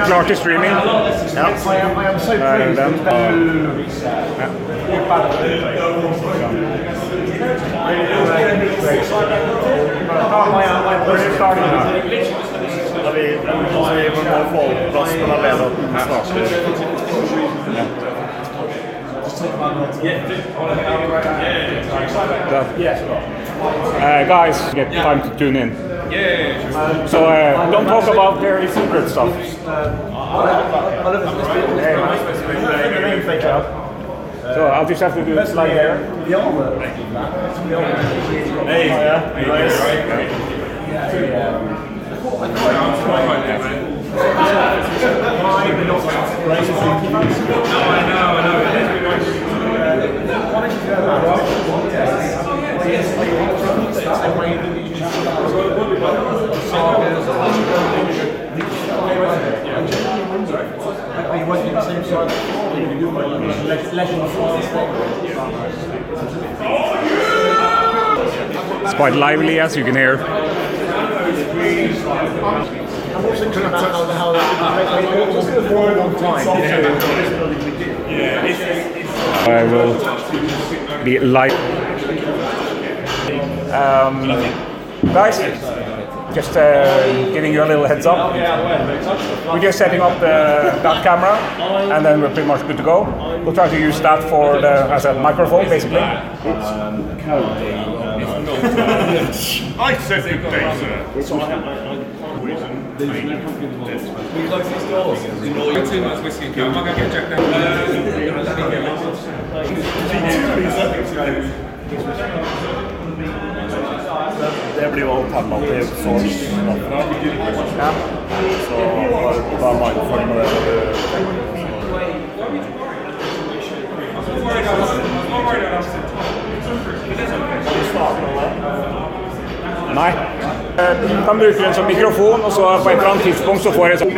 klart till streaming. Ja. I am so pleased that guys, get time to tune in. So don't talk about very secret stuff. So I'll just have to do this like there. Are you working at the same side? It's quite lively, as you can hear. I'm also interested about how that was for a long time. I will be live. Guys, just giving you a little heads up. We're just setting up that camera, and then we're pretty much good to go. We'll try to use that for as a microphone, basically. I said good day, sir. We like these doors. You're too much whiskey. I'm not going to get Jack Det blir jo alt her med det source stuff. Så bare mindful med det. Nei. Du kan bruke den som mikrofon, og så på et eller annet tidspunkt så får jeg sånn.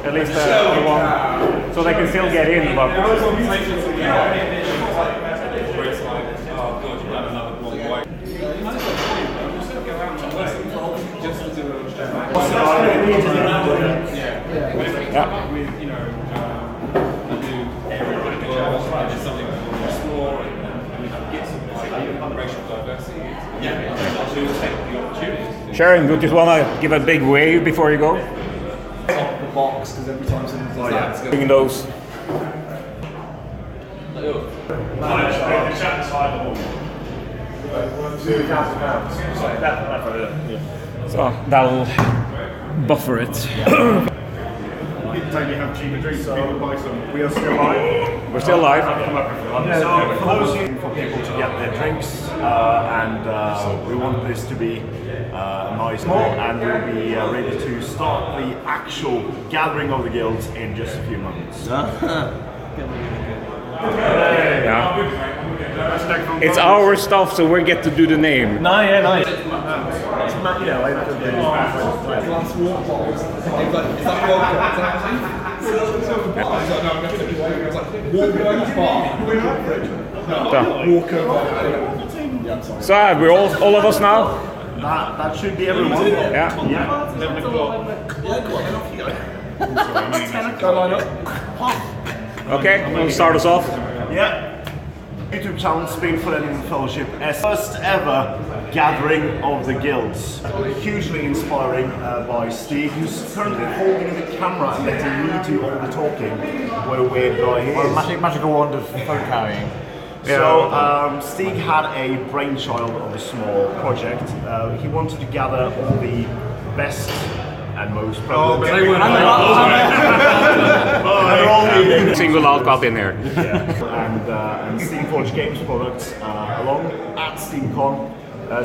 At least everyone, so they can still get in, but Sharon, do you just want to give a big wave before you go? box because every time someone's like that, it's Bringing those. So that'll buffer it. Maybe have cheaper drinks, people buy some. We are still live. We're still live. So for those for people to get their drinks, and we want this to be nice more, and we'll be ready to start the actual gathering of the guilds in just a few moments. Yeah. It's our stuff, so we get to do the name. No, yeah, nice. It's Matt, you know, like glass water bottles. Is that vodka? So we're all of us now. That should be everyone. Yeah. 11 o'clock. Okay, we'll start us off. Yeah. YouTube channel Speedful Fellowship as first ever gathering of the guilds. Hugely inspiring by Steve, who's currently holding the camera and letting me do all the talking. What a weird guy he is. Magical wand of phone carrying. So Stig had a brainchild of a small project. He wanted to gather all the best and most probably. they weren't. Single out got in there. And Steamforged Games products along at Steamcon.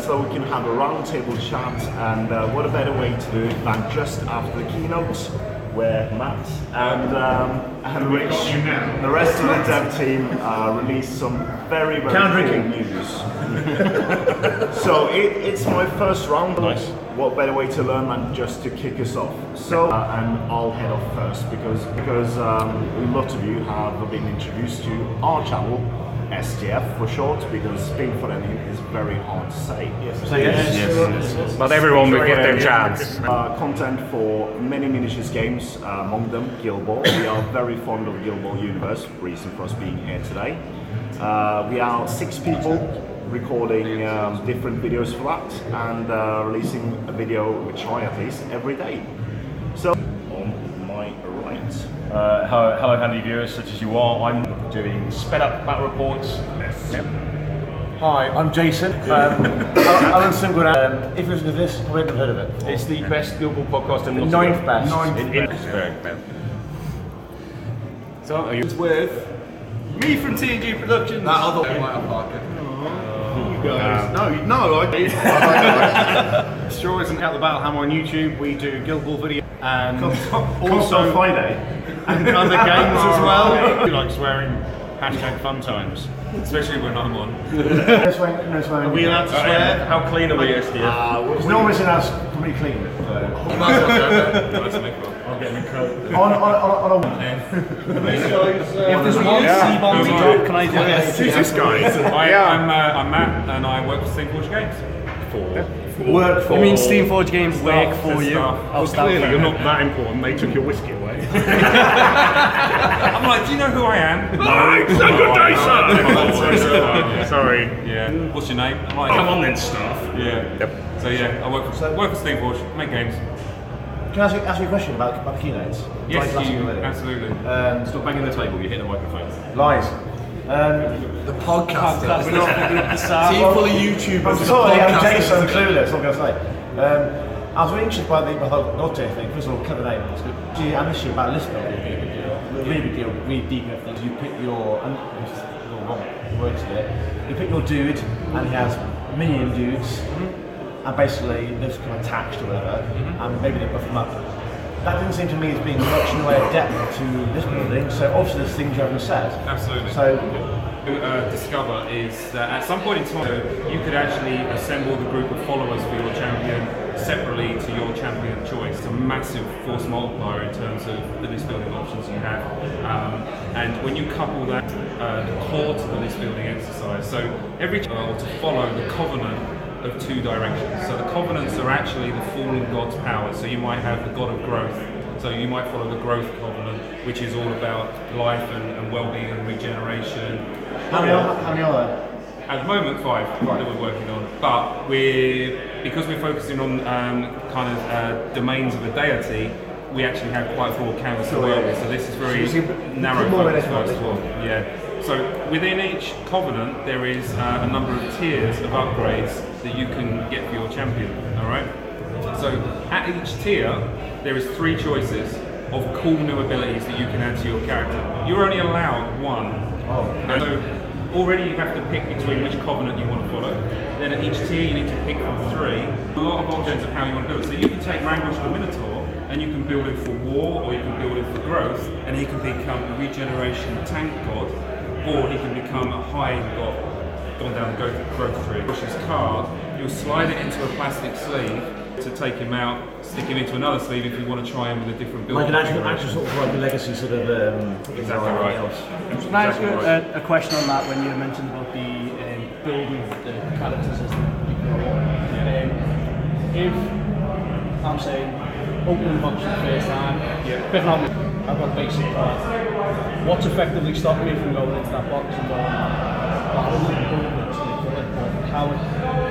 So we can have a round table chat, and what a better way to do it than just after the keynote, where Matt and Rich, the rest of the dev team, released some very cool news. So it's my first round. Nice. What better way to learn than just to kick us off? So and I'll head off first because a lot of you have been introduced to our channel STF for short, because Spin for Any is very hard to say. So yes. Not everyone will get their chance. Content for many miniatures games, among them Guild Ball. We are very fond of Guild Ball universe, reason for us being here today. We are 6 people recording different videos for that, and releasing a video, we try at least, every day. So, on my right. Hello handy viewers such as you are, I'm doing sped up battle reports. Yep. Hi, I'm Jason. Alan Singleton. If you listen to this, I wouldn't have heard of it. It's the best Guild Ball podcast in The the 9th best. It's very bad. So, are you With me from T&G Productions. That other one. Straw isn't out the battle hammer on YouTube. We do Guild Ball video and Also on Friday. and other games as well. We like swearing. #fun times. Especially when I'm on. No swearing. Are we allowed to swear? How clean are we, SDF? There's no reason that's completely clean. You might as well go there. Let's make one. I'll get my coat. On a If there's one C-bomb to drop, can I do it? Who's this guy? I'm Matt, and I work for Steamforged Games. work for. You mean Steamforged Games work for you? Well, clearly you're not that important. They took your whiskey away. I'm like, do you know who I am? Sorry. Yeah. What's your name? I'm like, Come on then, staff. Yeah. Yep. So yeah, I work for Steamforged, make games. Can I ask you a question about the keynotes? Yes, Like last you, week already. absolutely. Stop banging the table, you hit the microphone. Lies. The podcast. Team full of YouTubers. I'm sorry, I'm Jason Clueless. I'm going to say. I was really interested by the whole Notte thing. First of all, clever name. It's good. Gee, I'm issue about list building. Really big deal. Really deep in things. You pick your. And this is the wrong words here. You pick your dude, and he has a million dudes. And basically, they're just kind of attached or whatever. And maybe they buff them up. That didn't seem to me as being much in the way of depth to this building. So obviously, there's things you haven't said. Absolutely. So. Discover is that at some point in time you could actually assemble the group of followers for your champion separately to your champion choice. It's a massive force multiplier in terms of the list building options you have, and when you couple that the core to the list building exercise, so every to follow the covenant of 2 directions. So the covenants are actually the fallen god's power. So you might have the god of growth. So you might follow the growth covenant, which is all about life and well-being and regeneration. How many are there? At the moment, 5 that we're working on, but because we're focusing on domains of a deity, we actually have quite a broad canvas to work with. So this is very narrow focus first of all. Yeah. So within each covenant, there is a number of tiers of upgrades that you can get for your champion. All right. So at each tier, there is 3 choices of cool new abilities that you can add to your character. You're only allowed 1. And so already you have to pick between which covenant you want to follow. Then at each tier you need to pick from 3. A lot of options of how you want to build it. So you can take Language the Minotaur and you can build it for war, or you can build it for growth, and he can become a regeneration tank god, or he can become a high god, gone down the growth tree. Push his card, you'll slide it into a plastic sleeve to take him out, stick him into another sleeve if you want to try him with a different build. Like an actual sort of like a legacy sort of. Exactly right. Can I ask you a question on that when you mentioned about the building the characters as they grow up? If I'm saying opening the box for the first time, picking up, I've got a basic card. What's effectively stopping me from going into that box and going, I don't want to go into it, but how at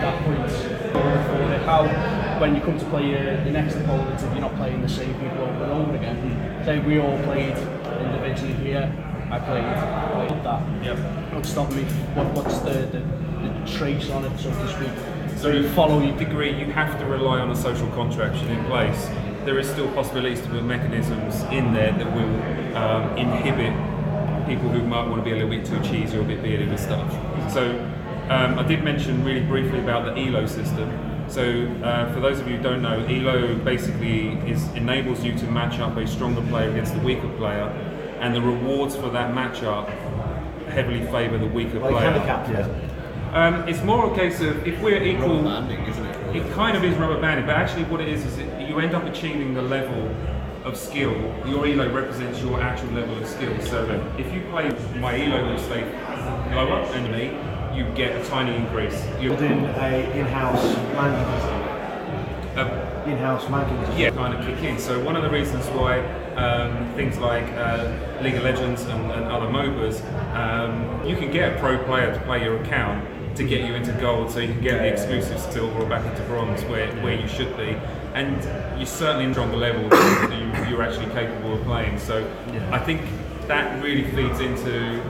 that point going for it, how when you come to play your next opponent, if you're not playing the same people over and over again, say we all played individually here, I played that. Yep. What's stopping me? What's the trace on it, so to speak? So to follow your degree, you have to rely on a social contract in place. There is still possibilities to build mechanisms in there that will inhibit people who might want to be a little bit too cheesy or a bit bearded with stuff. So I did mention really briefly about the ELO system. So for those of you who don't know, ELO basically enables you to match up a stronger player against a weaker player, and the rewards for that matchup heavily favour the weaker player. Handicap, yeah. It's more a case of if we're equal. Rubber banding, isn't it? It kind of is rubber banding, but actually what it is you end up achieving the level of skill. Your ELO represents your actual level of skill. So if you play my ELO will say lower, and you get a tiny increase. Building a in-house ranking system. In-house ranking system. Yeah, kind of kick in. So one of the reasons why things like League of Legends and other MOBAs, you can get a pro player to play your account to get you into gold, so you can get the exclusive silver or back into bronze where you should be, and you're certainly in stronger level that you're actually capable of playing. So I think that really feeds into.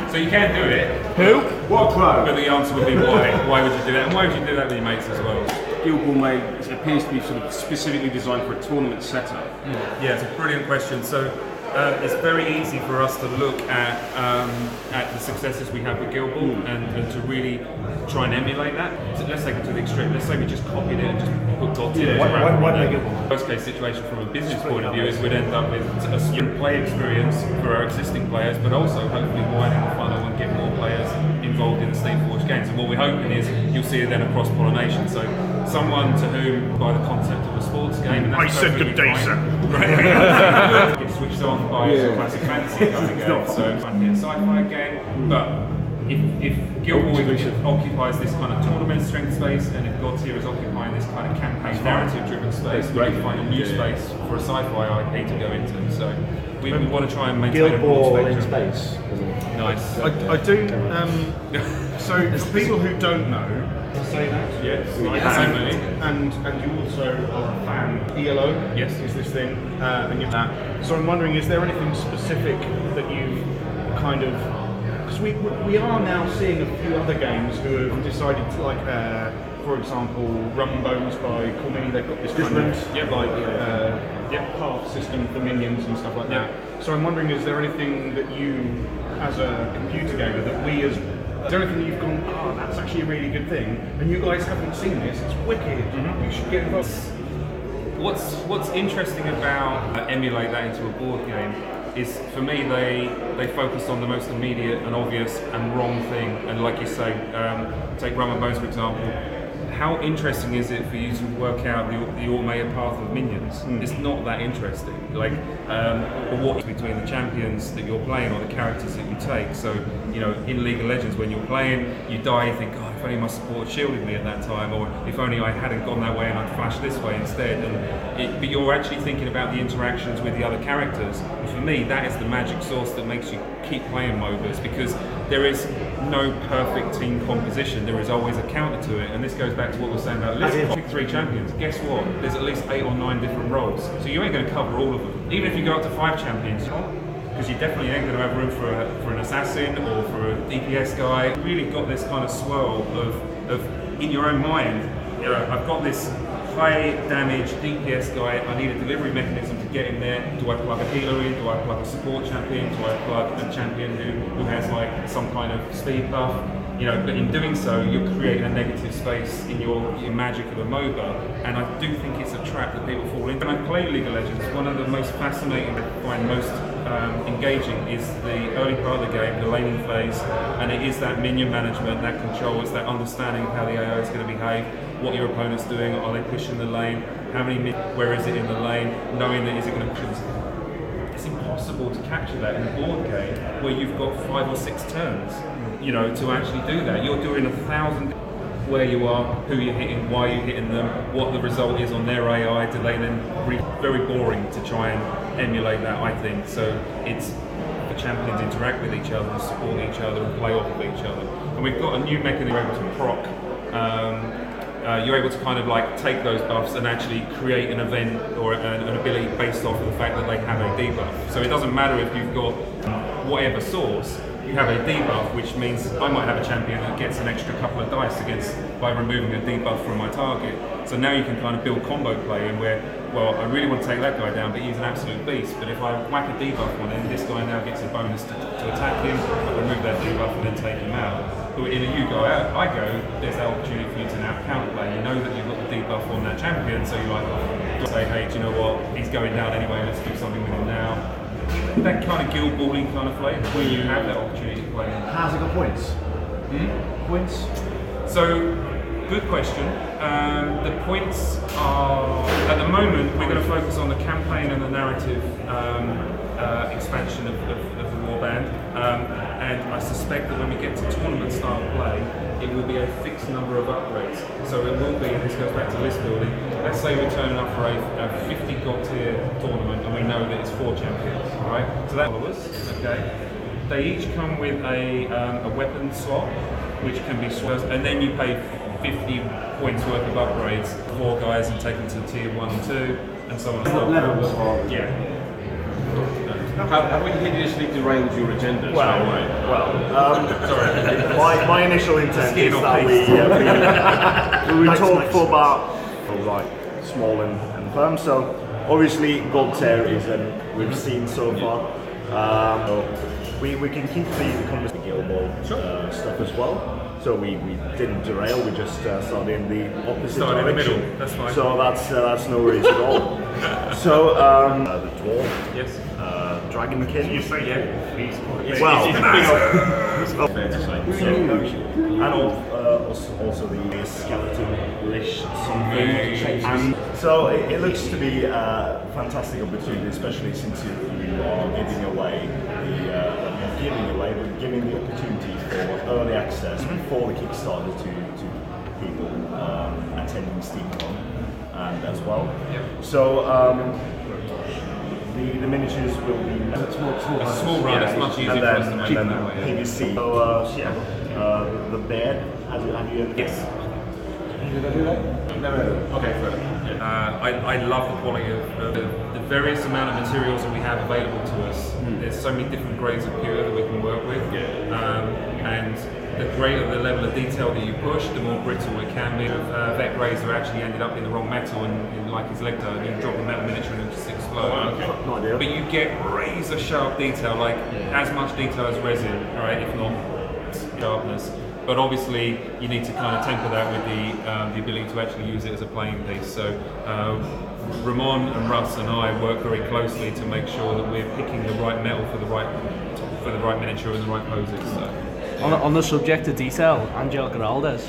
So you can do it. Who? What pro? But the answer would be why? Why would you do that? And why would you do that with your mates as well? Guild Ball appears to be sort of specifically designed for a tournament setup. Yeah, it's a brilliant question. So it's very easy for us to look at the successes we have with Guild Ball and to really try and emulate that. So let's take it to the extreme. Let's say we just copied it and just put dots in. Why do they Guild Ball? Worst case situation from a business point of view is we'd end up with a student play experience for our existing players, but also hopefully widen the funnel and get more players involved in the Steamforged games. And what we're hoping is you'll see then a cross-pollination. So someone to whom, by the concept of a sports game, and that's perfectly fine, right? Get switched on by a classic fantasy kind of game. So it might be a sci-fi game, but if Guild Ball occupies this kind of tournament strength space, and if God's Here is occupying this kind of campaign narrative-driven space, we can find a new space for a sci-fi IP to go into. So we want to try and maintain Guild a broad Ball in spectrum. space. Nice. I do. So for people who don't know, Yes. and you also are a fan. ELO, Yes. is this thing, and you're that. So I'm wondering, is there anything specific that you kind of? Because we are now seeing a few other games who have decided to, like, for example, Rum and Bones by Cormini. They've got this different, path system for minions and stuff like that. So I'm wondering, is there anything that you, as a computer gamer, that we as is there anything you've gone, oh, that's actually a really good thing, and you guys haven't seen this, it's wicked, you should get involved? What's interesting about emulate that into a board game is, for me, they focused on the most immediate and obvious and wrong thing. And like you say, take Rum and Bones for example. How interesting is it for you to work out the automated path of minions? It's not that interesting. Like, what between the champions that you're playing or the characters that you take. So, you know, in League of Legends, when you're playing, you die, you think, God, if only my support shielded me at that time, or if only I hadn't gone that way and I'd flashed this way instead. But you're actually thinking about the interactions with the other characters. And for me, that is the magic sauce that makes you keep playing MOBAs, because there is no perfect team composition. There is always a counter to it, and this goes back to what we were saying about pick 3 champions. Guess what? There's at least 8 or 9 different roles, so you ain't going to cover all of them. Even if you go up to 5 champions, because you definitely ain't going to have room for an assassin or for a DPS guy. You really got this kind of swirl of in your own mind, you know, I've got this high damage DPS guy, I need a delivery mechanism to get in there. Do I plug a healer in? Do I plug a support champion? Do I plug a champion who has like some kind of speed buff? You know, but in doing so, you're creating a negative space in your magic of a MOBA, and I do think it's a trap that people fall into. When I play League of Legends, one of the most fascinating, I find most engaging, is the early part of the game, the laning phase, and it is that minion management, that control, it's that understanding of how the AI is going to behave, what your opponent's doing, are they pushing the lane, how many where is it in the lane, knowing that is it going to push. It's impossible to capture that in a board game where you've got 5 or 6 turns, you know, to actually do that. You're doing 1,000 where you are, who you're hitting, why you're hitting them, what the result is on their AI. Do they then very boring to try and emulate that, I think. So it's the champions interact with each other and support each other and play off of each other. And we've got a new mechanism able to proc. You're able to kind of like take those buffs and actually create an event or an ability based off of the fact that they have a debuff. So it doesn't matter if you've got whatever source, you have a debuff, which means I might have a champion that gets an extra couple of dice by removing a debuff from my target. So now you can kind of build combo play in where, well, I really want to take that guy down, but he's an absolute beast. But if I whack a debuff on him, this guy now gets a bonus to attack him, I remove that debuff and then take him out. But in a you go out, I go, there's that opportunity for you to now counterplay. You know that you've got the debuff on that champion, so you're like, say, hey, do you know what? He's going down anyway, let's do something with him now. That kind of guild balling kind of play, where you have that opportunity to play. How's it got points? Points? So, good question. The points are, at the moment, we're going to focus on the campaign and the narrative expansion of the warband. and I suspect that when we get to tournament style play, it will be a fixed number of upgrades. So it will be, and this goes back to list building, let's say we're turning up for a 50 god tier tournament and we know that it's 4 champions, right? So that followers, okay? They each come with a weapon slot, which can be swapped, and then you pay 50 points worth of upgrades, 4 guys, and take them to tier 1 and 2, and so on and so forth. Yeah. Have we hideously derailed your agenda? Well, sorry. my initial intent is that we talk for about small and firm. So obviously gold tier is we've seen so far. We can keep the conversation Guild Ball stuff as well. So we didn't derail. We just started in the opposite direction. In the middle. That's fine. So that's no worries at all. So the dwarf. Yes. Dragonkin. You say yeah. Well, Fair to say. and also the skeleton-ish something. And so it looks to be a fantastic opportunity, especially since you are giving the opportunity for early access before the Kickstarter to people attending Steamcon and as well. Yep. So. The miniatures will be small run. It's much easier for us to make that way. PVC. So the bed. Have you? Yes. Okay, fair. I love the quality of the various amount of materials that we have available to us. There's so many different grades of pewter that we can work with, and the greater the level of detail that you push, the more brittle it can be. Vet Grazer actually ended up in the wrong metal, and like his leg and you drop the metal miniature and it just explodes. No idea. But you get razor sharp detail, like as much detail as resin, right? If not sharpness. But obviously, you need to kind of temper that with the ability to actually use it as a playing piece. So Ramon and Russ and I work very closely to make sure that we're picking the right metal for the right miniature and the right poses. So. On the subject of detail, Angel Giraldes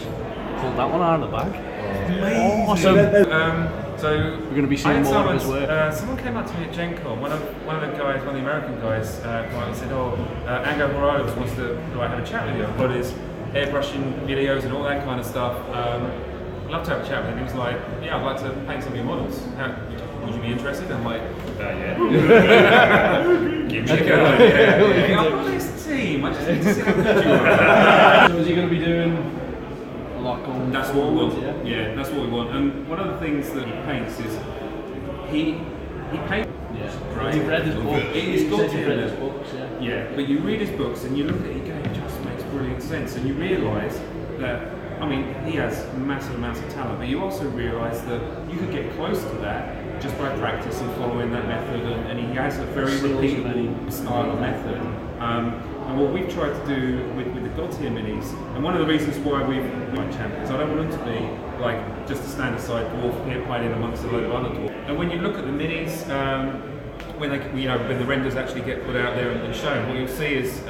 pulled that one out of the bag. Awesome. So we're going to be seeing more of his work. Someone came up to me at Gen Con, one of the guys, one of the American guys, said, Angel Giraldes wants to have a chat with you. But his airbrushing videos and all that kind of stuff. I'd love to have a chat with him. He was like, yeah, I'd like to paint some of your models. Would you be interested? I'm like, yeah. Give me a go. Yeah. I've got this team. I just need to see how good you are. So is he going to be doing a lot going That's what we want. Yeah, that's what we want. And one of the things that he paints is he paints. Yeah. Right. You've read his book. He's got to read his books. Yeah, but you read his books and you look at it again, it just makes brilliant sense, and you realise that, I mean, he has massive amounts of talent, but you also realise that you could get close to that just by practice and following that method, and he has a very repeatable style of method. And what we've tried to do with the God tier minis, and one of the reasons why we've champions, I don't want them to be like just a standard side dwarf here playing in amongst a load of other dwarf. And when you look at the minis, when the renders actually get put out there and shown, what you'll see is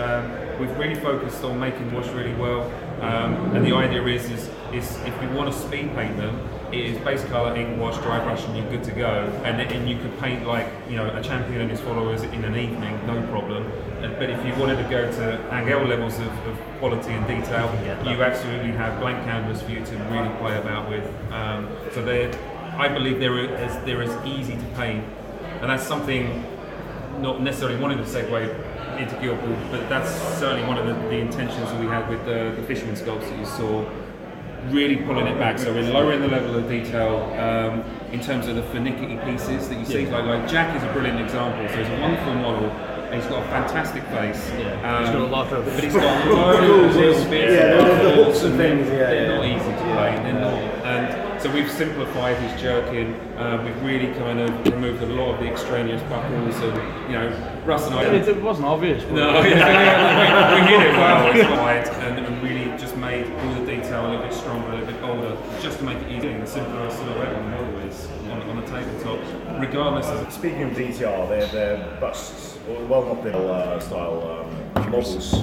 we've really focused on making wash really well, and the idea is if we want to speed paint them, it is base colour, ink wash, dry brush, and you're good to go. And you could paint like a champion and his followers in an evening, no problem. But if you wanted to go to Angel levels of quality and detail, you absolutely have blank canvas for you to really play about with. So I believe they're as easy to paint. And that's something, not necessarily wanting to segue into Guild Ball, but that's certainly one of the intentions that we had with the fisherman sculpts that you saw, really pulling it back. So we're lowering the level of detail in terms of the finicky pieces that you see. Like Jack is a brilliant example. So he's a wonderful model, and he's got a fantastic face. He's got a lot of... But he's got loads of little bits the hooks and things. They're not easy to play. They're not. And so we've simplified his jerkin. We've really kind of removed a lot of the extraneous buckles, and Russ and I. It wasn't obvious. No, we hit it well. It's wide, and really just made all the detail a little bit stronger, a little bit bolder, just to make it easier. The simpler silhouette on the model is on the tabletop, regardless of. Speaking of detail, they're busts, well not the style models.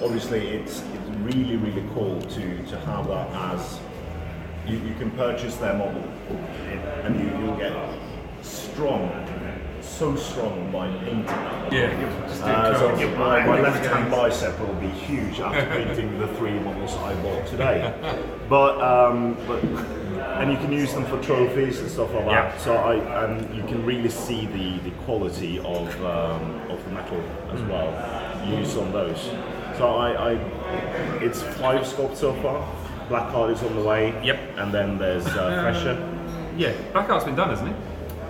Obviously, it's really cool to have that as. You can purchase their model and you'll get strong so strong by painting that. Yeah. So my left-hand bicep will be huge after painting the 3 models I bought today. But and you can use them for trophies and stuff like that. So you can really see the quality of the metal as well used on those. So it's 5 sculpts so far. Blackheart is on the way. Yep. And then there's Thresher. Yeah, Blackheart's been done, hasn't it?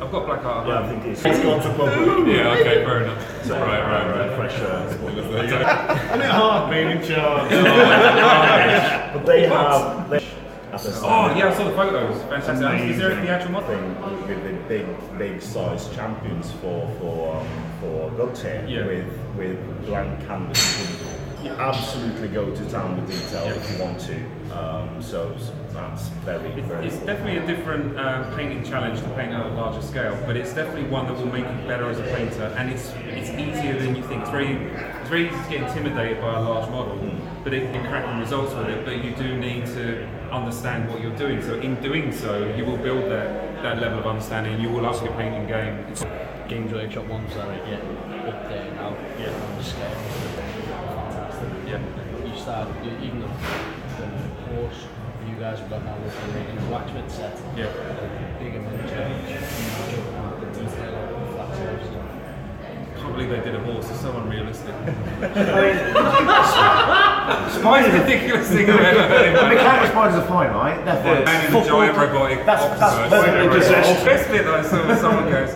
I've got Blackheart. Yeah, I think it's gone to public. Yeah, okay, fair enough. So, right. Thresher. Isn't it hard being in charge? But they have. Oh yeah, I saw the photos. Fantastic. Is there the actual model? With the big size champions for God tier with blank canvas. You can absolutely go to town with detail if you want to. So that's very. It's definitely a different painting challenge to paint at a larger scale, but it's definitely one that will make you better as a painter, and it's easier than you think. It's very easy to get intimidated by a large model, but it can crack the results with it. But you do need to understand what you're doing. So in doing so, you will build that level of understanding. You will up your painting game. Games Workshop ones that are up there now. On the scale. Yeah. You start even the horse you guys have got now with the blacksmith set. Yeah. Bigger miniature. The detail of the flat surfaces. I can't believe they did a horse. It's so unrealistic. Spiders It's the ridiculous thing I've ever heard in my life. Mechanical spiders are fine, right? They're fine. Man in the giant robotic That's octopus. The best bit that I saw was someone goes,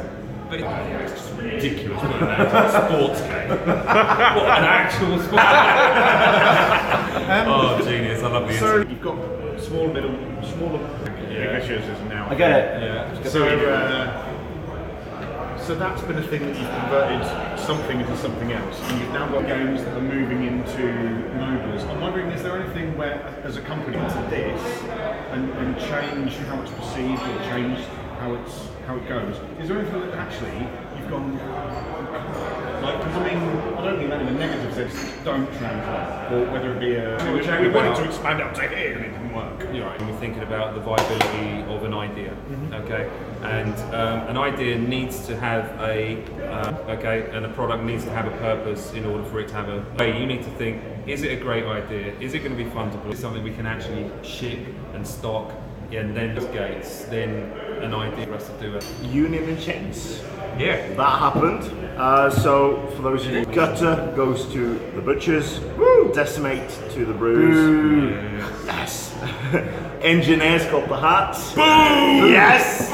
but it's just ridiculous what an actual sports game. What an actual sport. Oh, genius. I love the So internet. you've got smaller pictures is now. I get it. Yeah. So that's been a thing that you've converted something into something else, and you've now got games that are moving into mobiles. I'm wondering, is there anything where, as a company, to this and change how it's perceived or change how it goes? Is there anything that actually you've gone like? Because I mean, I don't mean that in a negative sense. Don't translate, or whether it be we wanted to expand out to here and it didn't work. You're right. We're thinking about the viability of an idea, okay, and an idea needs to have and a product needs to have a purpose in order for it to have a. You need to think: is it a great idea? Is it going to be fundable? Is it something we can actually ship and stock? And then gates, then an idea for us to do it. Union and Chains. Yeah. That happened. So for those of you, Gutter goes to the Butchers. Woo! Decimate to the Brews. Yes. Engineers got the hats. Boom! Yes.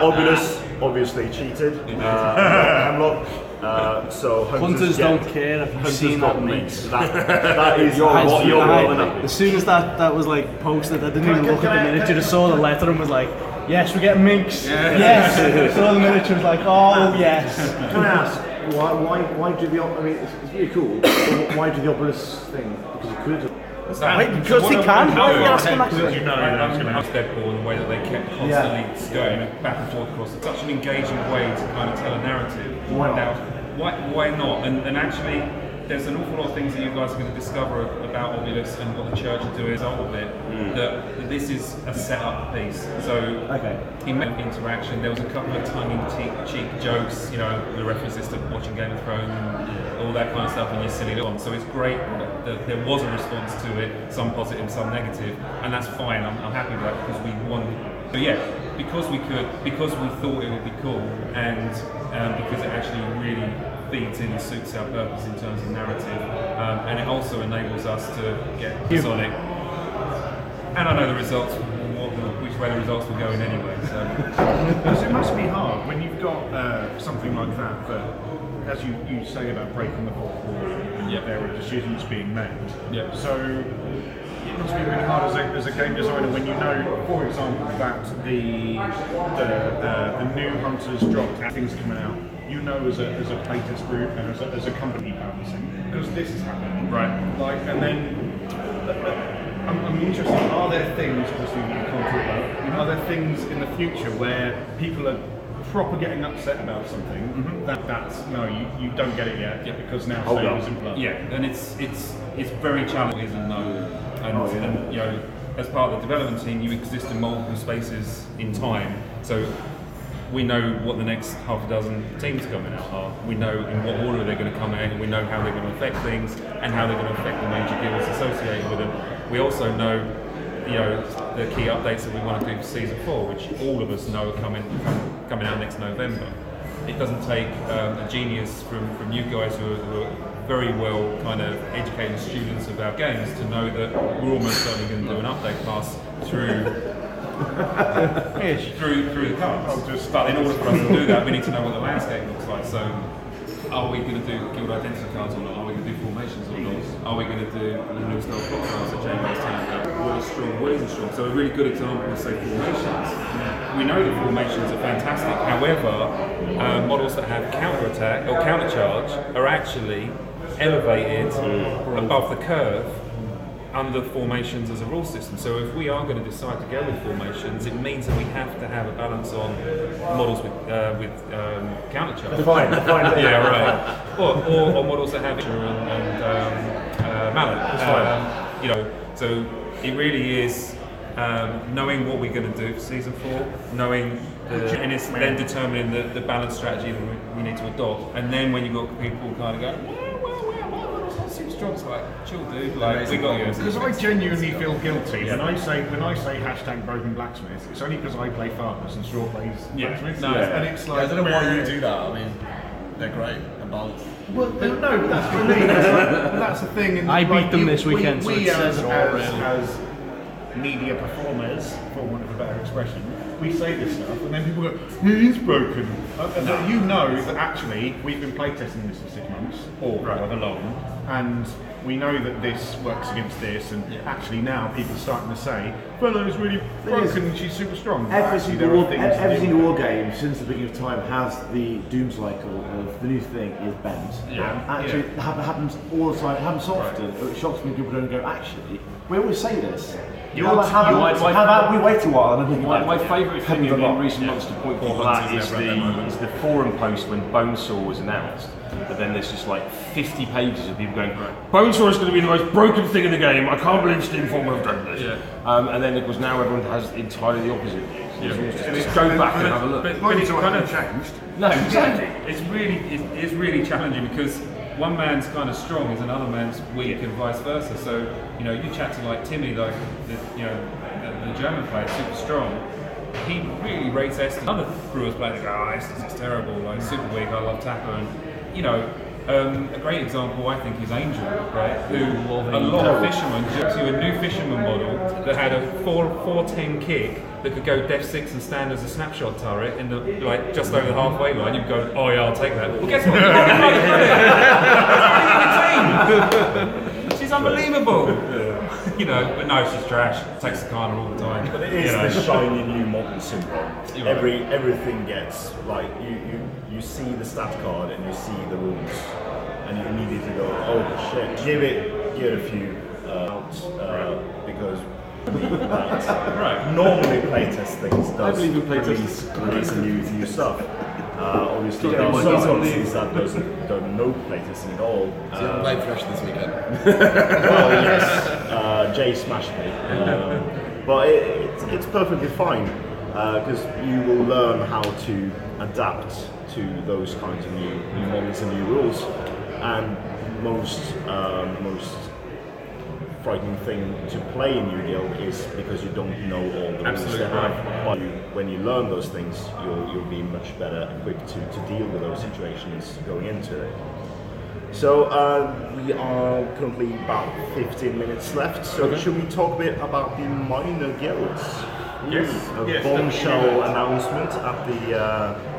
Obulus obviously cheated. Hemlock. So Hunters don't care if you've seen that mix. That is what you're rolling up. As soon as that was like posted, I didn't even look at the miniature. Just saw the letter and was like, "Yes, we're getting minks." Yes. Saw the miniature, was like, "Oh yes." Can I ask why do the? I mean, it's really cool. But why do the Obelisk thing? Because you could. Because he can. Why are you asking that? Because you know that's going to That's Deadpool and the way that they kept constantly going back and forth across such an engaging way to kind of tell a narrative. Why not? Now, why not? And actually, there's an awful lot of things that you guys are going to discover about Obulus and what the church are doing as a result of it. That this is a set-up piece. So in interaction, there was a couple of tongue-in-cheek jokes, you know, the references to watching Game of Thrones and all that kind of stuff in your silly little one. So it's great that there was a response to it, some positive, some negative, and that's fine. I'm happy with that because we wanted. So yeah, because we thought it would be cool, and because it actually really feeds in and suits our purpose in terms of narrative, and it also enables us to get Sonic. And I know the results, which way the results were going anyway. So Because it must be hard when you've got something like that, as you say about breaking the fourth wall, and there are decisions being made. So it must be really hard as a game designer when you know, for example, that the new Hunters dropped, things are coming out. You know, as a playtest group and as a company balancing, because this is happening, right? Like, and then. I'm interested, are there things, obviously you can't talk about, are there things in the future where people are proper getting upset about something, that's, no, you don't get it yet, because now sales in blood. Yeah, and it's very challenging, isn't no, and you know, as part of the development team, you exist in multiple spaces in time, so we know what the next half a dozen teams coming out are. We know in what order they're going to come out, and we know how they're going to affect things and how they're going to affect the major guilds associated with them. We also know, the key updates that we want to do for Season 4, which all of us know are coming out next November. It doesn't take a genius from you guys who are very well kind of educated students of our games to know that we're almost certainly going to do an update pass through the cards. But in order for us to do that, we need to know what the landscape looks like. So, are we going to do guild identity cards or not? Are we going to do formations or not? Are we going to do new style block cards that Jamie was telling about? What is strong? What isn't strong? So a really good example is, say, formations. We know that formations are fantastic. However, models that have counter attack or counter charge are actually elevated above the curve under formations as a rule system. So if we are going to decide to go with formations, it means that we have to have a balance on models with counter charge. Fine. Yeah, right. Or models that have and mallet. So it really is knowing what we're going to do for Season 4, knowing and it's then determining the balance strategy that we need to adopt. And then when you've got people kind of go, super strong, it's like, chill dude, like, we got you. Because I genuinely feel guilty when I say hashtag broken blacksmith. It's only because I play farmers and Straw plays blacksmiths. No, and it's like, I don't know why you do that. I mean, they're great and balanced. Well, no, that's for me. That's the thing. I beat them this weekend, so we it says it all, really. as media performers, for want of a better expression, we say this stuff, and then people go, "It is broken." But you know that actually we've been playtesting this for 6 months, or however long, and we know that this works against this, and actually now people are starting to say, "Fellow's really broken. She's super strong." Every single war game since the beginning of time has the doom cycle of the new thing is bent. Actually, it happens all the time. It happens so often. It shocks me when people don't go, actually, we always say this. How about we wait a while? And My favourite thing in recent months to point people at is the forum post when Bonesaw was announced. But then there's just like 50 pages of people going, Bonesaw is going to be the most broken thing in the game. I can't believe Steamforged have done this. And then it was now everyone has entirely the opposite. Just go back and have a look. But it's kind of changed. No, exactly. It's really challenging because one man's kind of strong is another man's weak and vice versa. So, you chat to like Timmy, like the German player, super strong. He really rates Estes. Other Brewers players go, Estes is terrible, like super weak, I love Tapper. And, a great example I think is Angel, right? Who a lot of fishermen to a new fisherman model that had a 410 kick that could go def 6 and stand as a snapshot turret in the just over the halfway line. You'd go, oh yeah, I'll take that. Well, guess what? She's unbelievable. But no, she's trash. Takes the corner all the time. But it is the shiny new model syndrome. Everything gets you see the stat card and you see the rules, and you immediately go, oh shit, give it a few because normally playtest things does release new stuff. Obviously, there are some companies that don't know playtesting at all. So you haven't played Fresh this weekend? Well, yes, Jay smashed me, but it's perfectly fine because you will learn how to adapt to those kinds of new models and new rules. And most frightening thing to play in your guild is because you don't know all the rules they have. But when you learn those things, you'll be much better equipped to deal with those situations going into it. So we are currently about 15 minutes left. So should we talk a bit about the minor guilds? Yes. A bombshell announcement at the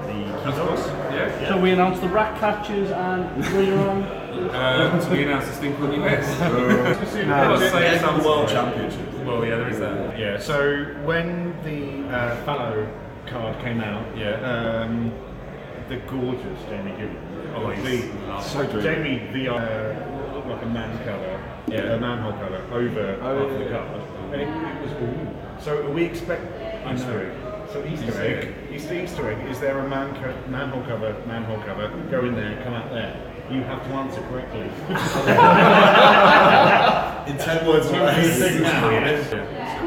keynote. Yeah. So we announced the rat catchers and where you're on. So we announced the Steamcon US. Some World Championship. Well, yeah, there is that. Yeah. So when the Fallow card came out, the gorgeous Jamie Gibbons. So dreamy. Jamie looked like a man cover, a manhole cover over half the card, and it was so we expect. I know. So Easter egg is there a manhole cover? Go in there, come out there. You have to answer correctly. In 10 words or less. It's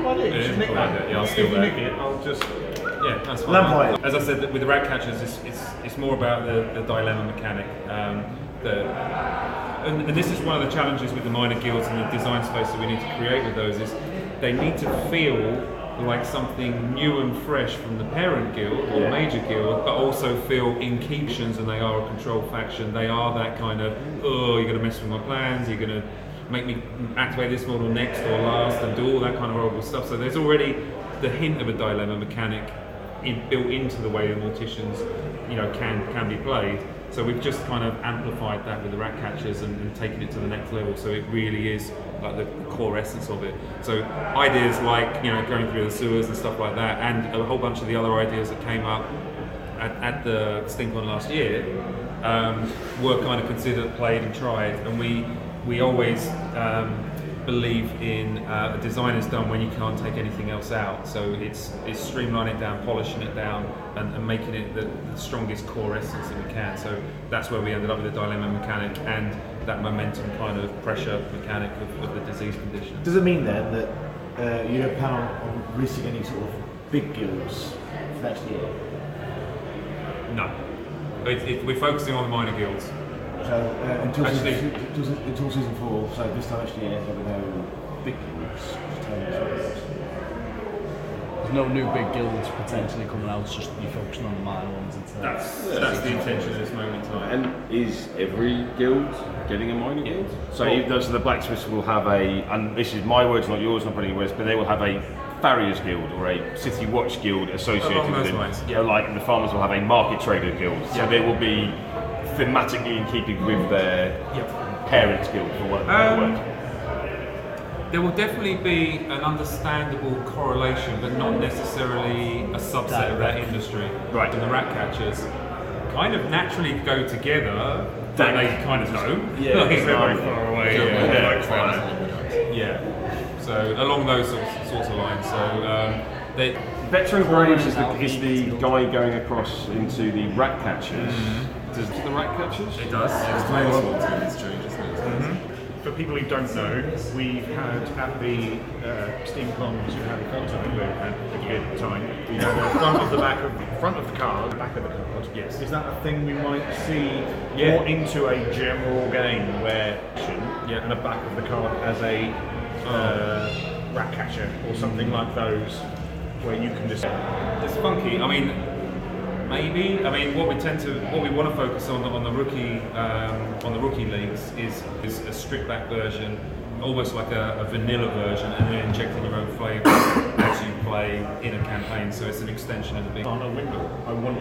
quite idea. It is a cool idea. Yeah, I'll steal if you that. nick it, I'll just. Yeah, that's fine. Lamplight. As I said, with the rat catchers, it's more about the dilemma mechanic. And this is one of the challenges with the minor guilds and the design space that we need to create with those is they need to feel like something new and fresh from the parent guild or major guild, but also feel in keeptions, and they are a control faction. They are that kind of, oh, you're going to mess with my plans, you're going to make me activate this model next or last, and do all that kind of horrible stuff. So there's already the hint of a dilemma mechanic built into the way the Morticians, can be played. So we've just kind of amplified that with the rat catchers and taken it to the next level. So it really is like the core essence of it. So ideas like going through the sewers and stuff like that, and a whole bunch of the other ideas that came up at the Steamcon last year were kind of considered, played, and tried. And we always believe in a design is done when you can't take anything else out. So it's streamlining it down, polishing it down, and making it the strongest core essence that we can. So that's where we ended up with the dilemma mechanic and that momentum kind of pressure mechanic of the disease condition. Does it mean then that you don't plan on releasing any sort of big guilds for next year? No. We're focusing on the minor guilds. So until season 4, so this time next year, there will be no big guilds. There's no new big guilds potentially coming out, it's just you focusing on the minor ones instead. That's the intention at this moment in time. And is every guild getting a minor guild? So the blacksmiths will have and this is my words, not yours, not putting words, but they will have a farrier's guild or a city watch guild associated with it. Lines, yeah. Like the farmers will have a market trader guild. So they will be thematically in keeping with their parents guild, for what word. There will definitely be an understandable correlation, but not necessarily a subset of that industry. Right. And the rat catchers kind of naturally go together, but they kind of know. Yeah. Like, they're very far away. Yeah. So along those sorts of lines. So Veteran Graves is the guy going across into the rat catchers. Does the rat catchers? it does. For people who don't know, we've had at the Steamcon, which we've had a time, we've had a good time. We had a front of the card, back of the card. Yes. Is that a thing we might see more into a general game where and the back of the card as a rat catcher or something like those, where you can just. It's funky. I mean, maybe. I mean, what we want to focus on the rookie leagues is a stripped back version, almost like a vanilla version, and then injecting your own flavour as you play in a campaign. So it's an extension of the big. On a window. I want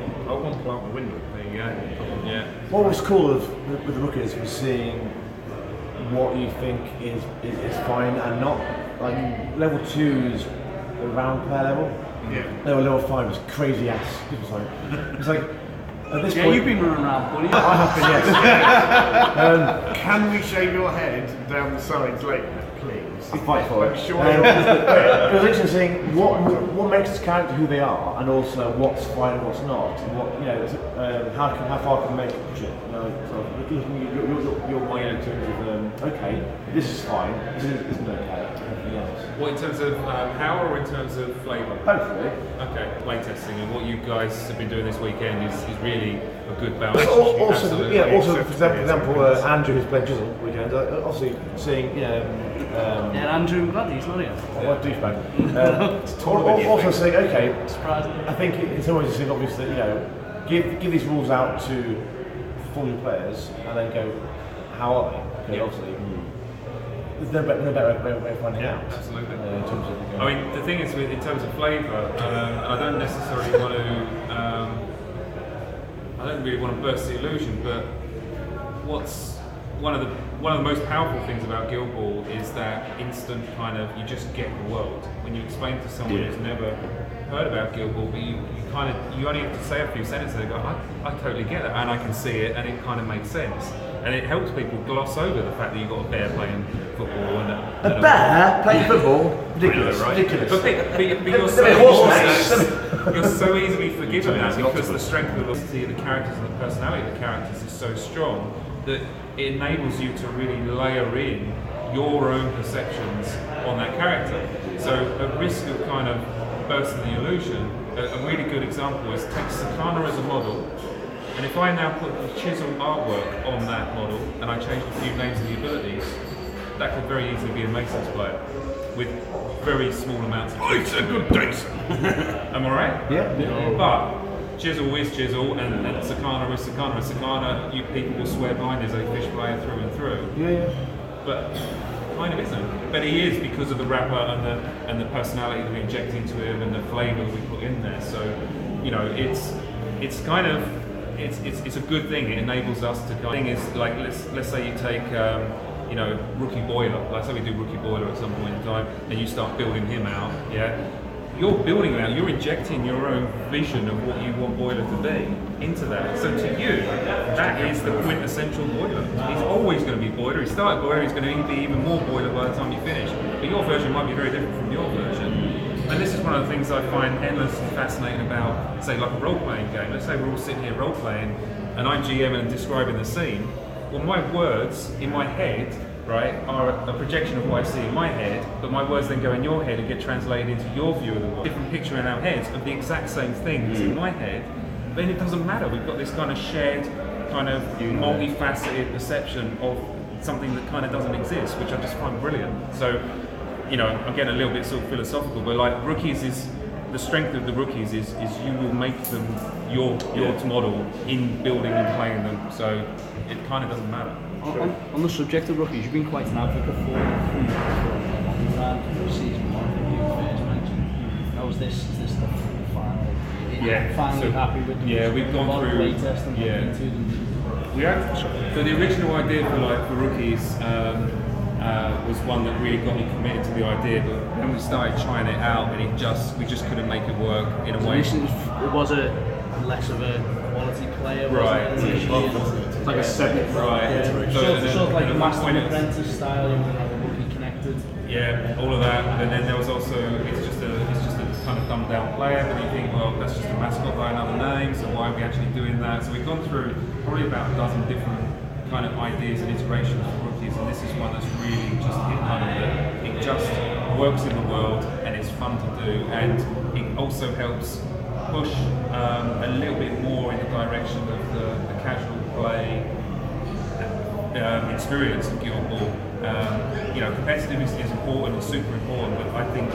to plant a window. There you go. Yeah. What was cool with the rookies was seeing what you think is fine and not. Like level 2 is around per level. Yeah. Level 5 was crazy ass. It's like at this point. You've been running around, buddy. I have been, yes. Can we shave your head down the sides later, please? Fight for it. I'm sure. It was interesting what makes this character who they are, and also what's fine and what's not. And what how far can we make it push it? Your mind in terms of okay, this is fine, this isn't okay. Everything else. What, in terms of power or in terms of flavour? Hopefully. Okay, playtesting, and what you guys have been doing this weekend is really a good balance. Also, Absolutely. also for example, Andrew who's played Jizzle weekend, obviously seeing Andrew, I'm glad he's not here. What a douchebag. Also saying, okay, Surprising. I think in some ways it's obvious that give these rules out to full new players and then go, how are they? Because obviously there's no better way of finding out. Absolutely. In terms of I mean, the thing is, in terms of flavour, I don't necessarily want to. I don't really want to burst the illusion, but what's one of the most powerful things about Guild Ball is that instant kind of you just get the world. When you explain to someone who's never heard about Guild Ball, but you only have to say a few sentences and go, I totally get it, and I can see it, and it kind of makes sense. And it helps people gloss over the fact that you've got a bear playing football and a bear playing football? Ridiculous. Right? Ridiculous. But you're so easily forgiven that because the strength of the characters and the personality of the characters is so strong that it enables you to really layer in your own perceptions on that character. So a risk of kind of bursting the illusion, a really good example is take Sakana as a model, and if I now put the chisel artwork on that model and I change a few names and the abilities, that could very easily be a Mason's player with very small amounts of It's a good dice. Am I right? Yeah. But chisel is chisel, and Sakana is Sakana. And Sakana, you people will swear blind is a fish player through and through. Yeah. But kind of isn't. But he is because of the wrapper and the personality that we inject into him and the flavour that we put in there. So, you know, it's kind of it's a good thing. It enables us to. The thing is, like, let's say you take. You know, Rookie Boiler. Let's say we do Rookie Boiler at some point in time, and you start building him out. Yeah, you're building him out. You're injecting your own vision of what you want Boiler to be into that. So to you, that is the quintessential Boiler. He's always going to be Boiler. He started Boiler. He's going to be even more Boiler by the time you finish. But your version might be very different from your version. And this is one of the things I find endlessly fascinating about, say, like a role-playing game. Let's say we're all sitting here role-playing, and I'm GMing and describing the scene. Well, my words in my head, right, are a projection of what I see in my head, but my words then go in your head and get translated into your view of the world. Different picture in our heads of the exact same thing that's in my head, then it doesn't matter. We've got this kind of shared, kind of multifaceted perception of something that kind of doesn't exist, which I just find brilliant. So, you know, I'm getting a little bit sort of philosophical, but like rookies is, the strength of the rookies is you will make them your model in building and playing them, so it kind of doesn't matter. On the subject of rookies, you've been quite an advocate for a long time. Season 1, you first mentioned, how was this? Is this the final? Yeah. Finally happy with them? Yeah, we've gone through. Playtest and into them. We had, so the original idea for rookies was one that really got me committed to the idea, but when we started trying it out, and we just couldn't make it work in a way. It was a less of a quality player, right? It's like a seventh, right? Sort of like Master and Apprentice style. You want to have a rookie connected. Yeah, all of that, and then there was also it's just a kind of dumbed down player, but you think, well, that's just a mascot by another name, so why are we actually doing that? So we've gone through probably about a dozen different kind of ideas and iterations for rookies, and this is one that's really just hit home that it just works in the world and it's fun to do, and it also helps push a little bit more in the direction of the casual play experience of Guild Ball. You know, competitive is important, it's super important, but I think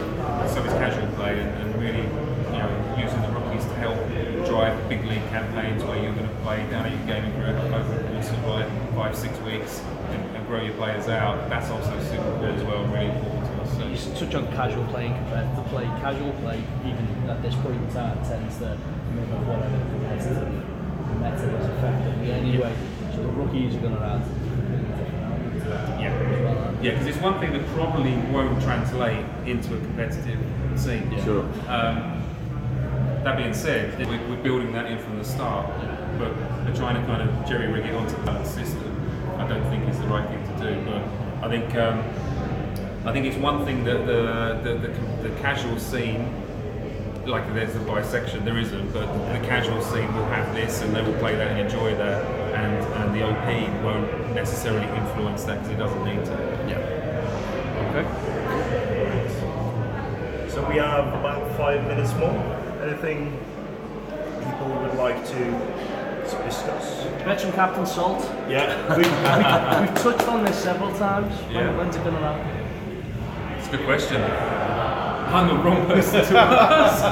so is casual play, and really, you know, using the rookies to help drive big league campaigns where you're going to play down at your gaming group over the course of like 5-6 weeks and grow your players out. That's also super cool as well, really important to us. So. You touch on casual play and competitive play. Casual play, even at this point in time, tends to move on whatever competitive method is effectively anyway. So the rookies are going to add. Yeah, because it's one thing that probably won't translate into a competitive scene. Yeah. Sure. That being said, we're building that in from the start, but we're trying to kind of jerry rig it onto the balanced system. I don't think it's the right thing to do, but I think it's one thing that the casual scene, like there's a bisection, there isn't, but the casual scene will have this and they will play that and enjoy that, and the OP won't necessarily influence that because it doesn't need to. Yeah. Okay. So we have about 5 minutes more. Anything people would like to discuss? Veteran Captain Salt. Yeah. We've touched on this several times. Yeah. When's it going to happen? It's a good question. I'm the wrong person to ask.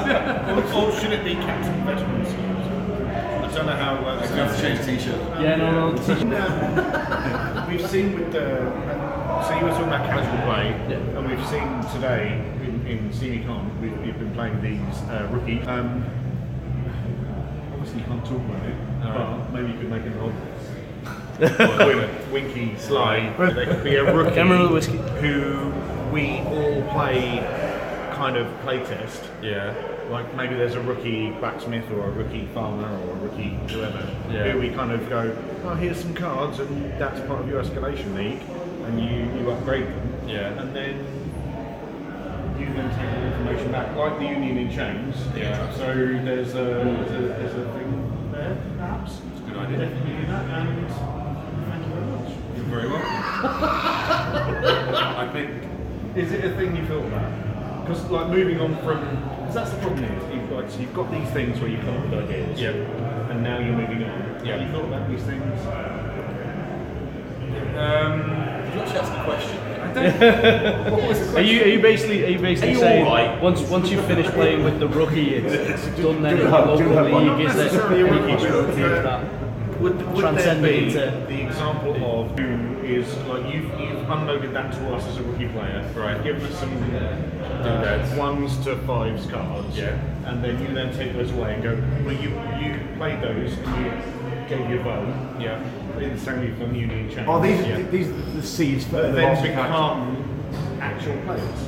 Or should it be Captain Veterans? I don't know how it works. You have to change the t-shirt. Yeah, no. We've seen with the. So you were talking about casual play, Yeah. and we've seen today in Steamcon, we've been playing these rookies. Obviously you can't talk about it, but maybe you could make a nod. Winky, Sly. They could be a rookie who we all play kind of playtest. Yeah. Like maybe there's a rookie blacksmith or a rookie farmer or a rookie whoever, who we kind of go, oh, here's some cards, and that's part of your escalation league, and you upgrade them. Yeah. And then you then take the information back, like the Union in Chains. Yeah. So there's a thing there, perhaps. It's a good idea. Definitely do that, and thank you very much. You're very welcome. I think. Is it a thing you thought about? Because like moving on from, because that's the problem is, so you've got these things where you come up with ideas, and now you're moving on. Yeah. Have you thought about these things? Did you actually ask the question? Are you basically saying right? once you finish playing with the rookie, it's done then in the local league? Is it Would transcend there it be into the example of who is like you've unloaded that to us as a rookie player, Right. Given us some Doodads. 1s to 5s cards, Yeah. and then you then take those away and go, well, you played those and you gave your vote. Yeah. In the Stanley from Union Challenge. Oh, these yeah. these are the seeds for the then boss character. become actual players.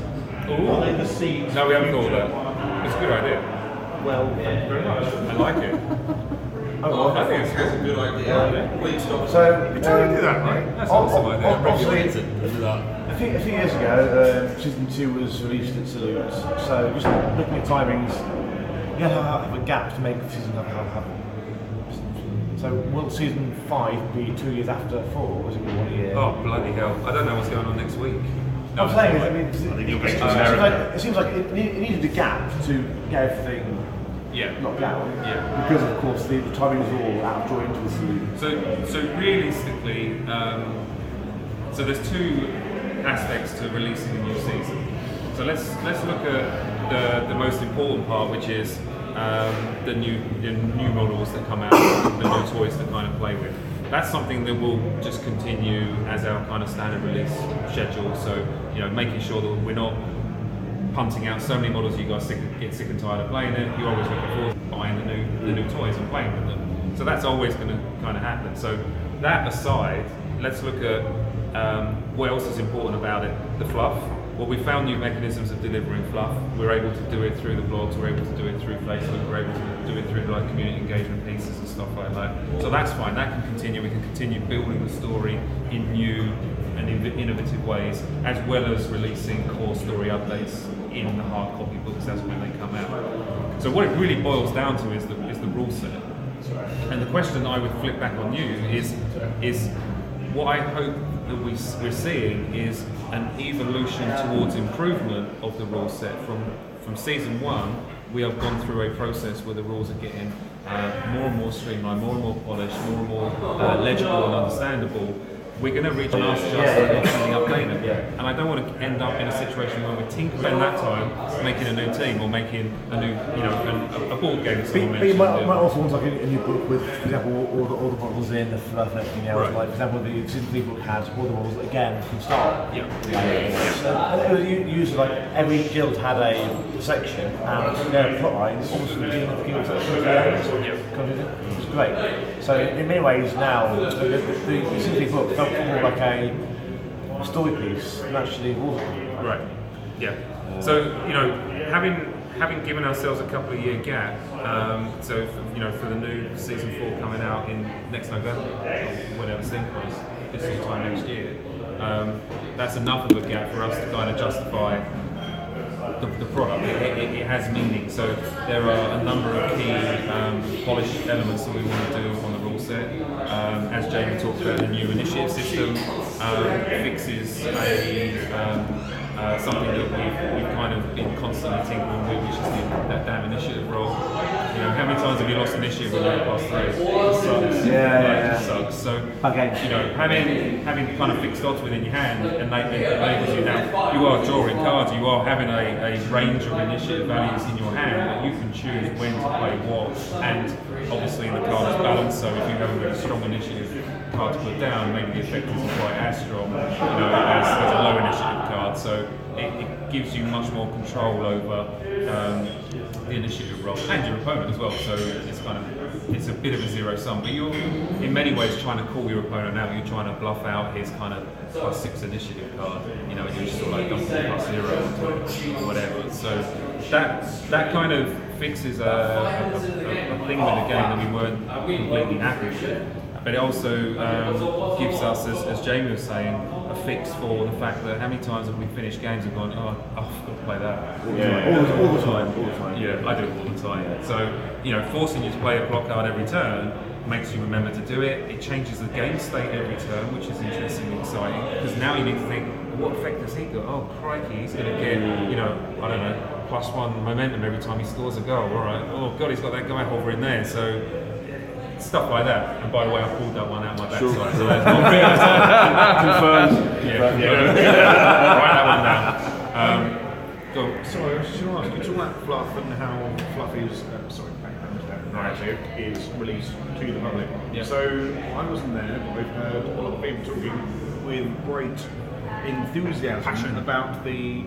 Ooh. Are they the seeds? No, we haven't for thought of future? that. It's a good idea. Well, Thank you very much. I like it. I think it's That's a good idea. Wait, stop. So, We totally do that, right? That's awesome idea. obviously, Do that. a few years ago, season 2 was released at Salute. So, just looking at timings, you have a gap to make the season happen. So, will season 5 be 2 years after 4, or was it 1 year? Oh, bloody hell. I don't know what's going on next week. I'm saying, I mean, I think you'll get it to seems America. like, it seems like it needed a gap to get everything Yeah. knocked down. Yeah. Because, of course, the timing is all out of joint with Salute. So realistically, so there's two aspects to releasing a new season. So let's look at the most important part, which is the new models that come out, the new toys to kind of play with. That's something that will just continue as our kind of standard release schedule. So making sure that we're not punting out so many models you guys get sick and tired of playing it. You're always looking forward to buying the new toys and playing with them. So that's always going to kind of happen. So that aside, let's look at what else is important about it. The fluff. Well, we found new mechanisms of delivering fluff. We're able to do it through the blogs. We're able to do it through Facebook. We're able to do it through like community engagement pieces and stuff like that. So that's fine. That can continue. We can continue building the story in new and innovative ways, as well as releasing core story updates in the hard copy books as when they come out. So what it really boils down to is the rule set. And the question I would flip back on you is what I hope that we're seeing is an evolution towards improvement of the rule set. From season 1, we have gone through a process where the rules are getting more and more streamlined, more and more polished, more and more legible and understandable. We're going to reach an ask just and something updated. And I don't want to end up in a situation where we're tinkering that time, making a new team or making a new, a board game. But you might also want like a new book with, for example, all the models in, the fluff and everything else. Right. Like, for example, the season 3 book has all the models again from start. Yeah. So it was used like every guild had a section and their plot lines almost from the beginning of the guild section to the end. It was great. So in many ways now, the season 3 book felt more like a story piece than actually wasn't. Right. Yeah. So having given ourselves a couple of year gap, so for the new season 4 coming out in next November, or whenever Steamcon is, this sort of time next year, that's enough of a gap for us to kind of justify the product. It has meaning. So there are a number of key polished elements that we want to do on the rule set. As Jamie talked about, the new initiative system fixes something that we've kind of been constantly tinkering with, which is that damn initiative roll. How many times have you lost initiative when you're past 3? It sucks. Yeah. It sucks. So Okay. having kind of fixed odds within your hand enables you now. You are drawing cards. You are having a range of initiative values in your hand that you can choose when to play what. And obviously the card is balanced. So if you have a very strong initiative card to put down, maybe the effect isn't quite as strong, as a low initiative card. So it gives you much more control over the initiative roll and your opponent as well. So it's a bit of a zero sum. But you're in many ways trying to call your opponent out. You're trying to bluff out his kind of +6 initiative card. And you're just sort of like dumping +0 or whatever. So that kind of fixes a thing with the game that we weren't completely happy with. But it also gives us, as Jamie was saying, a fix for the fact that how many times have we finished games and gone, oh, I've got to play that. All the time. Yeah, I do it all the time. So, forcing you to play a block card every turn makes you remember to do it. It changes the game state every turn, which is interesting and exciting, because now you need to think, what effect does he got? Oh crikey, he's going to get, you know, I don't know, +1 momentum every time he scores a goal. All right. Oh god, he's got that guy hovering there. So stuff like that. And by the way, I pulled that one out my backside. Sure. So that's not Confirmed. Yeah. Write that one down. Go on. Sorry, I was just going to ask, you talk about fluff and how Fluffy's narrative is released to the public. Yeah. So I wasn't there, but I've heard a lot of people talking with great enthusiasm about the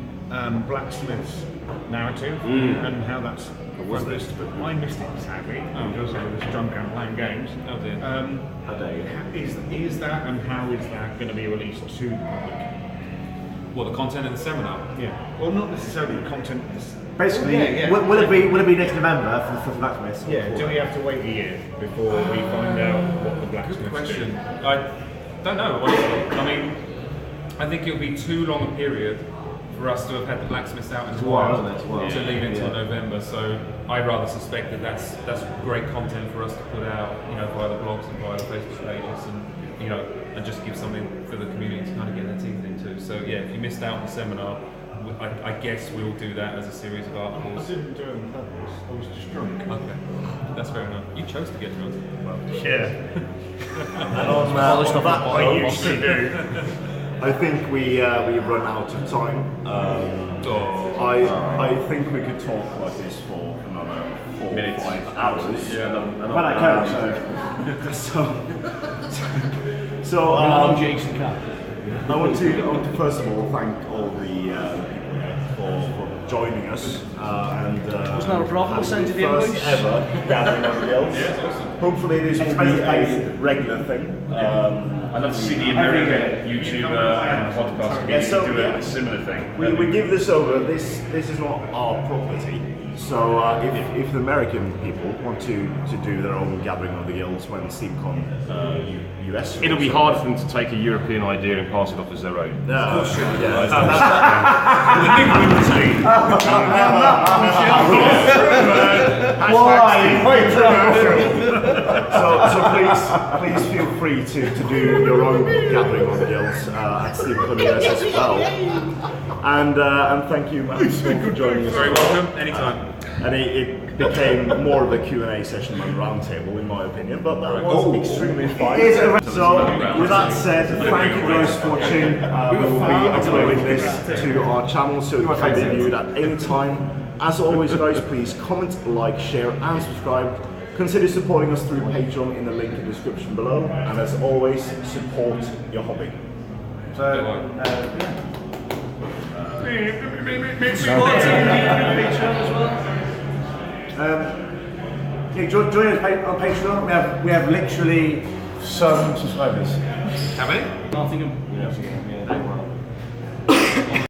blacksmith's narrative and how that's focused, but I missed it sadly because I was drunk and playing games. Oh dear. Is that and how is that going to be released to the public? What, the content of the seminar? Yeah. Well, not necessarily the content. Basically, will it be next November for the blacksmiths? Yeah. Do we have to wait a year before we find out what the blacksmiths Good question. do? I don't know, honestly. I mean, I think it would be too long a period for us to have had the blacksmiths out in a while to lead into November. So I rather suspect that that's great content for us to put out, you know, via the blogs and via the Facebook pages, and you know, and just give something for the community to kind of get their teeth into. So yeah, if you missed out on the seminar, I guess we'll do that as a series of articles. I didn't do it on purpose. I was just drunk. Okay, that's fair enough. You chose to get drunk. Yeah. And on that I usually do. I think we run out of time. I think we could talk like this for another 4 or 5 hours. But I can't. So I'm Jason Cap. I want to first of all thank all the people for joining us and Wasn't that a problem? Send you the first invoice? ever gathering of the elves. Hopefully this will be a regular thing. I'd love to see the American YouTuber and podcast community do a similar thing. We give this over. This is not our property. So if the American people want to do their own gathering of the guilds when Steamcon US, It'll be hard for them to take a European idea and pass it off as their own. So please feel free to do your own gathering of the guilds at Steamcon US as well. And thank you, Matt, for joining us. Very welcome, anytime. And it became more of a Q&A session than a roundtable, in my opinion, but that was extremely fun. So, with that said, thank you guys for watching. We will be uploading this to our channel, so it can be viewed at any time. As always, guys, please comment, like, share, and subscribe. Consider supporting us through Patreon in the link in the description below. And as always, support your hobby. Join us on Patreon. We have literally some subscribers. How many? Nottingham.